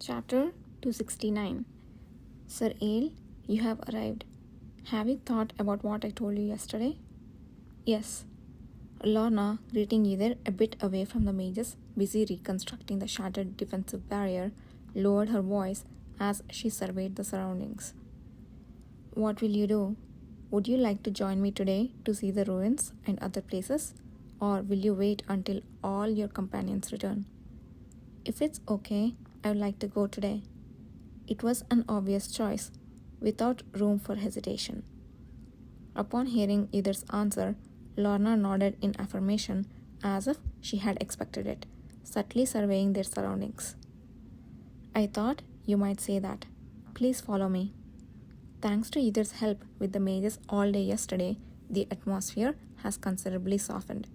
Chapter 269. Sir Ale, you have arrived. Have you thought about what I told you yesterday? Yes. Lorna, greeting either a bit away from the mages, busy reconstructing the shattered defensive barrier, lowered her voice as she surveyed the surroundings. What will you do? Would you like to join me today to see the ruins and other places? Or will you wait until all your companions return? If it's okay, I would like to go today. It was an obvious choice, without room for hesitation. Upon hearing either's answer, Lorna nodded in affirmation as if she had expected it, subtly surveying their surroundings. I thought you might say that. Please follow me. Thanks to either's help with the mages all day yesterday, the atmosphere has considerably softened.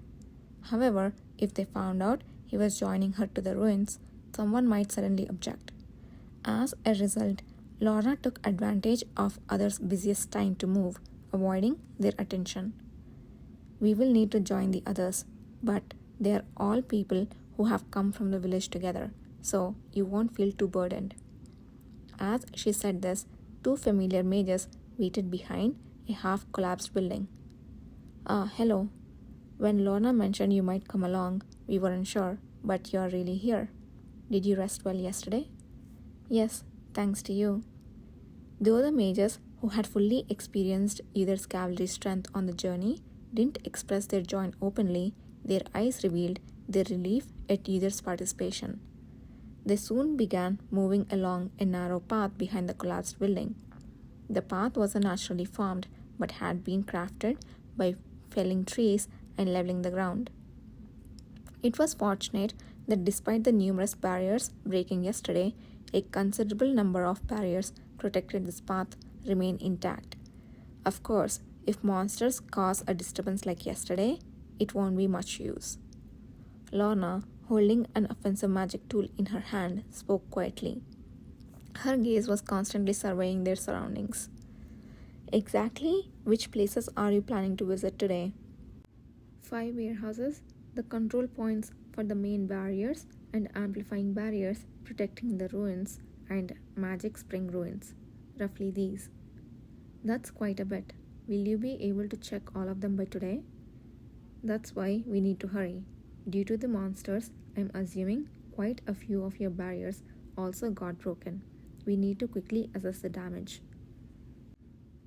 However, if they found out he was joining her to the ruins, someone might suddenly object. As a result, Lorna took advantage of others' busiest time to move, avoiding their attention. We will need to join the others, but they are all people who have come from the village together, so you won't feel too burdened. As she said this, two familiar mages waited behind a half-collapsed building. Hello. When Lorna mentioned you might come along, we weren't sure, but you're really here. Did you rest well yesterday? Yes, thanks to you. Though the mages who had fully experienced either's cavalry strength on the journey didn't express their joy openly, their eyes revealed their relief at either's participation. They soon began moving along a narrow path behind the collapsed building. The path wasn't naturally formed, but had been crafted by felling trees and leveling the ground. It was fortunate that despite the numerous barriers breaking yesterday, a considerable number of barriers protected this path remained intact. Of course, if monsters cause a disturbance like yesterday, it won't be much use. Lorna, holding an offensive magic tool in her hand, spoke quietly. Her gaze was constantly surveying their surroundings. Exactly which places are you planning to visit today? 5 warehouses, the control points for the main barriers and amplifying barriers protecting the ruins and Magic Spring ruins. Roughly these. That's quite a bit. Will you be able to check all of them by today? That's why we need to hurry. Due to the monsters, I'm assuming quite a few of your barriers also got broken. We need to quickly assess the damage.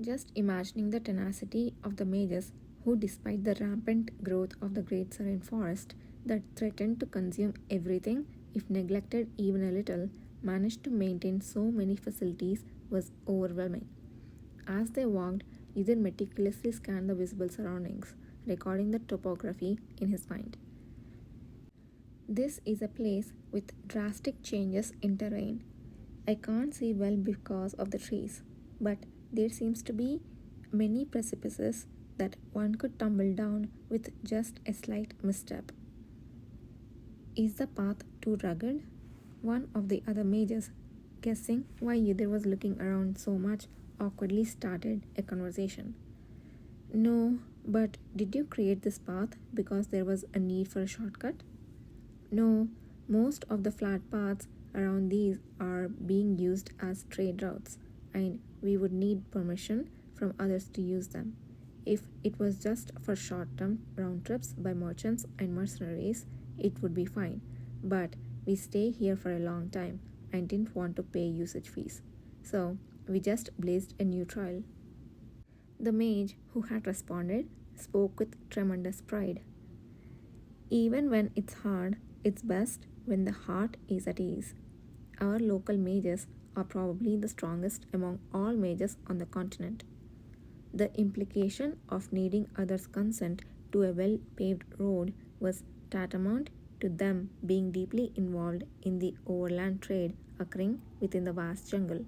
Just imagining the tenacity of the mages who, despite the rampant growth of the Great Serene Forest that threatened to consume everything if neglected even a little, managed to maintain so many facilities was overwhelming. As they walked, either meticulously scanned the visible surroundings, recording the topography in his mind. This is a place with drastic changes in terrain. I can't see well because of the trees, but there seems to be many precipices that one could tumble down with just a slight misstep. Is the path too rugged? One of the other mages, guessing why either was looking around so much, awkwardly started a conversation. No, but did you create this path because there was a need for a shortcut? No, most of the flat paths around these are being used as trade routes, and we would need permission from others to use them. If it was just for short-term round trips by merchants and mercenaries, it would be fine. But we stay here for a long time and didn't want to pay usage fees. So we just blazed a new trail. The mage who had responded spoke with tremendous pride. Even when it's hard, it's best when the heart is at ease. Our local mages are probably the strongest among all mages on the continent. The implication of needing others' consent to a well-paved road was tantamount to them being deeply involved in the overland trade occurring within the vast jungle.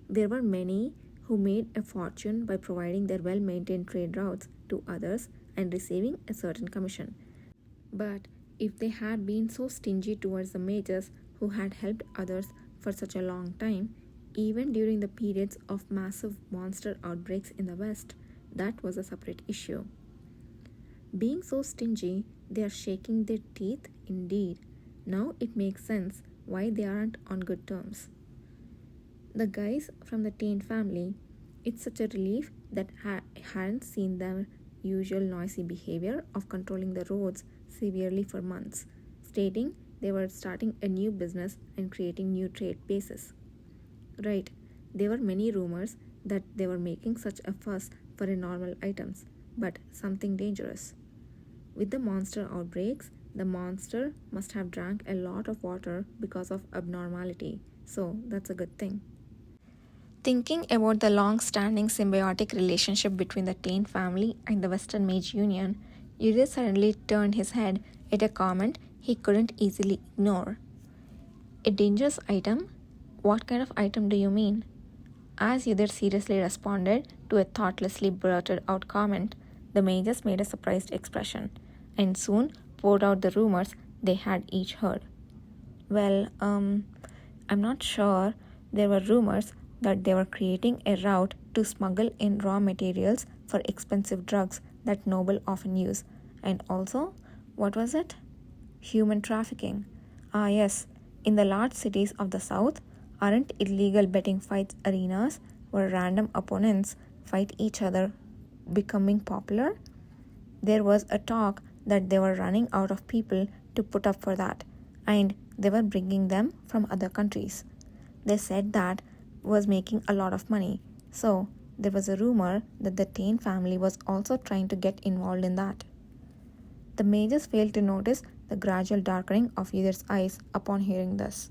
There were many who made a fortune by providing their well-maintained trade routes to others and receiving a certain commission. But if they had been so stingy towards the mages who had helped others for such a long time, even during the periods of massive monster outbreaks in the West, that was a separate issue. Being so stingy, they are shaking their teeth indeed. Now it makes sense why they aren't on good terms. The guys from the Tain family, it's such a relief that hadn't seen their usual noisy behavior of controlling the roads severely for months, stating they were starting a new business and creating new trade bases. Right, there were many rumors that they were making such a fuss for normal items, but something dangerous. With the monster outbreaks, the monster must have drank a lot of water because of abnormality, so that's a good thing. Thinking about the long standing symbiotic relationship between the Tain family and the Western Mage Union, Yuri suddenly turned his head at a comment he couldn't easily ignore. A dangerous item? What kind of item do you mean? As Yudhir seriously responded to a thoughtlessly blurted out comment, the mages made a surprised expression and soon poured out the rumors they had each heard. Well, I'm not sure. There were rumors that they were creating a route to smuggle in raw materials for expensive drugs that noble often use. And also, what was it? Human trafficking. Ah, yes, in the large cities of the south, aren't illegal betting fights arenas where random opponents fight each other becoming popular? There was a talk that they were running out of people to put up for that, and they were bringing them from other countries. They said that was making a lot of money, so there was a rumor that the Tain family was also trying to get involved in that. The mages failed to notice the gradual darkening of Yudhir's eyes upon hearing this.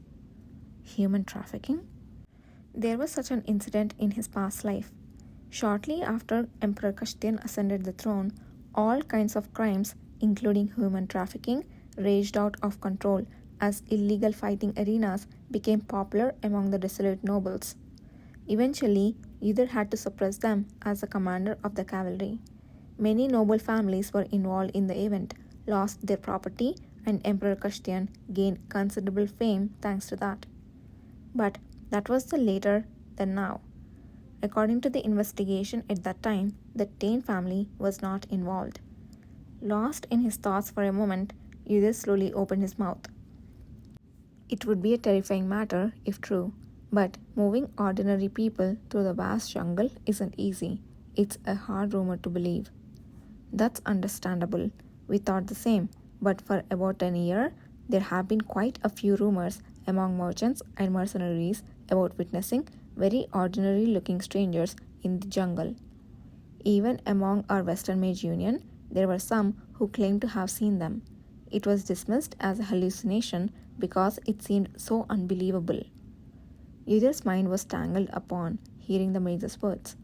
Human trafficking? There was such an incident in his past life. Shortly after Emperor Kashtian ascended the throne, all kinds of crimes, including human trafficking, raged out of control as illegal fighting arenas became popular among the dissolute nobles. Eventually, Yudhir had to suppress them as the commander of the cavalry. Many noble families were involved in the event, lost their property, and Emperor Kashtian gained considerable fame thanks to that. But that was the later than now. According to the investigation at that time, the Tain family was not involved. Lost in his thoughts for a moment, Yudhir slowly opened his mouth. It would be a terrifying matter if true, but moving ordinary people through the vast jungle isn't easy. It's a hard rumor to believe. That's understandable. We thought the same, but for about an year, there have been quite a few rumors among merchants and mercenaries about witnessing very ordinary looking strangers in the jungle. Even among our Western Mage Union, there were some who claimed to have seen them. It was dismissed as a hallucination because it seemed so unbelievable. Yudhir's mind was tangled upon hearing the mage's words.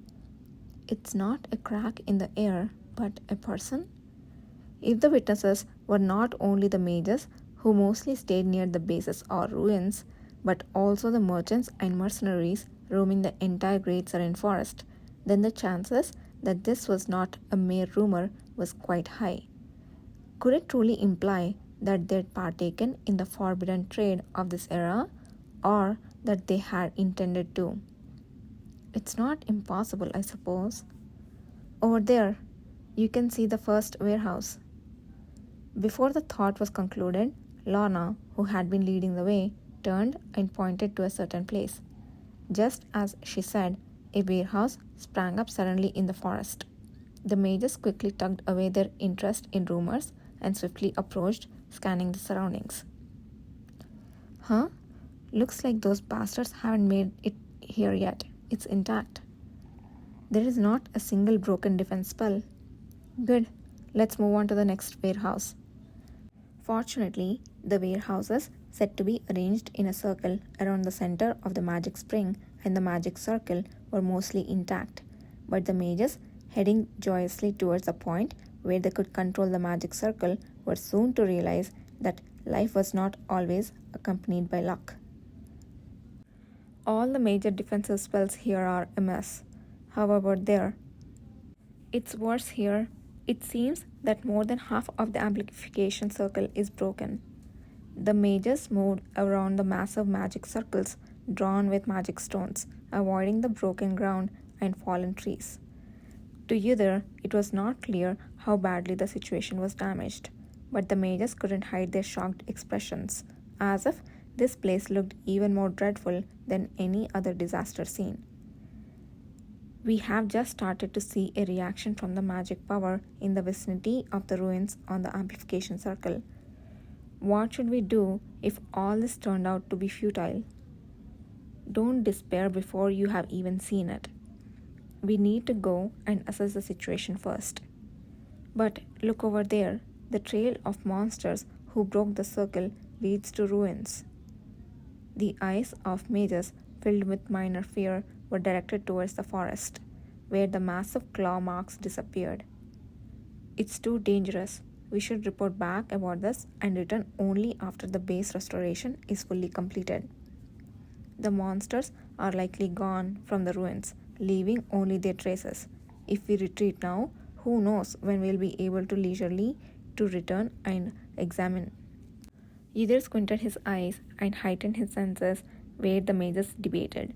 It's not a crack in the air, but a person? If the witnesses were not only the mages who mostly stayed near the bases or ruins, but also the merchants and mercenaries roaming the entire Great Serene Forest, then the chances that this was not a mere rumor was quite high. Could it truly imply that they'd partaken in the forbidden trade of this era, or that they had intended to? It's not impossible, I suppose. Over there, you can see the first warehouse. Before the thought was concluded, Lorna, who had been leading the way, turned and pointed to a certain place. Just as she said, a warehouse sprang up suddenly in the forest. The mages quickly tugged away their interest in rumors and swiftly approached, scanning the surroundings. Huh? Looks like those bastards haven't made it here yet. It's intact. There is not a single broken defense spell. Good. Let's move on to the next warehouse. Fortunately, the warehouses said to be arranged in a circle around the center of the magic spring and the magic circle were mostly intact, but the mages, heading joyously towards the point where they could control the magic circle, were soon to realize that life was not always accompanied by luck. All the major defensive spells here are a mess. How about there? It's worse here. It seems that more than half of the amplification circle is broken. The mages moved around the massive magic circles drawn with magic stones, avoiding the broken ground and fallen trees. To Yudhir, it was not clear how badly the situation was damaged, but the mages couldn't hide their shocked expressions, as if This place looked even more dreadful than any other disaster scene. We have just started to see a reaction from the magic power in the vicinity of the ruins on the amplification circle. What should we do if all this turned out to be futile? Don't despair before you have even seen it. We need to go and assess the situation first. But look over there, the trail of monsters who broke the circle leads to ruins. The eyes of mages, filled with minor fear, were directed towards the forest, where the massive claw marks disappeared. It's too dangerous. We should report back about this and return only after the base restoration is fully completed. The monsters are likely gone from the ruins, leaving only their traces. If we retreat now, who knows when we'll be able to leisurely to return and examine. Either squinted his eyes and heightened his senses where the mages debated.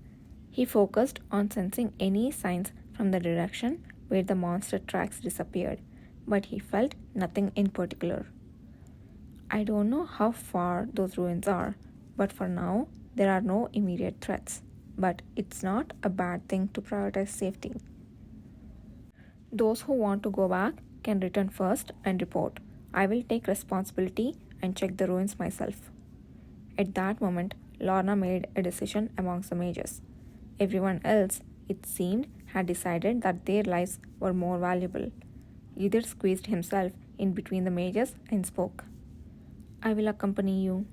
He focused on sensing any signs from the direction where the monster tracks disappeared, but he felt nothing in particular. I don't know how far those ruins are, but for now, there are no immediate threats. But it's not a bad thing to prioritize safety. Those who want to go back can return first and report. I will take responsibility and check the ruins myself. At that moment, Lorna made a decision amongst the mages. Everyone else, it seemed, had decided that their lives were more valuable. Either squeezed himself in between the mages and spoke. I will accompany you.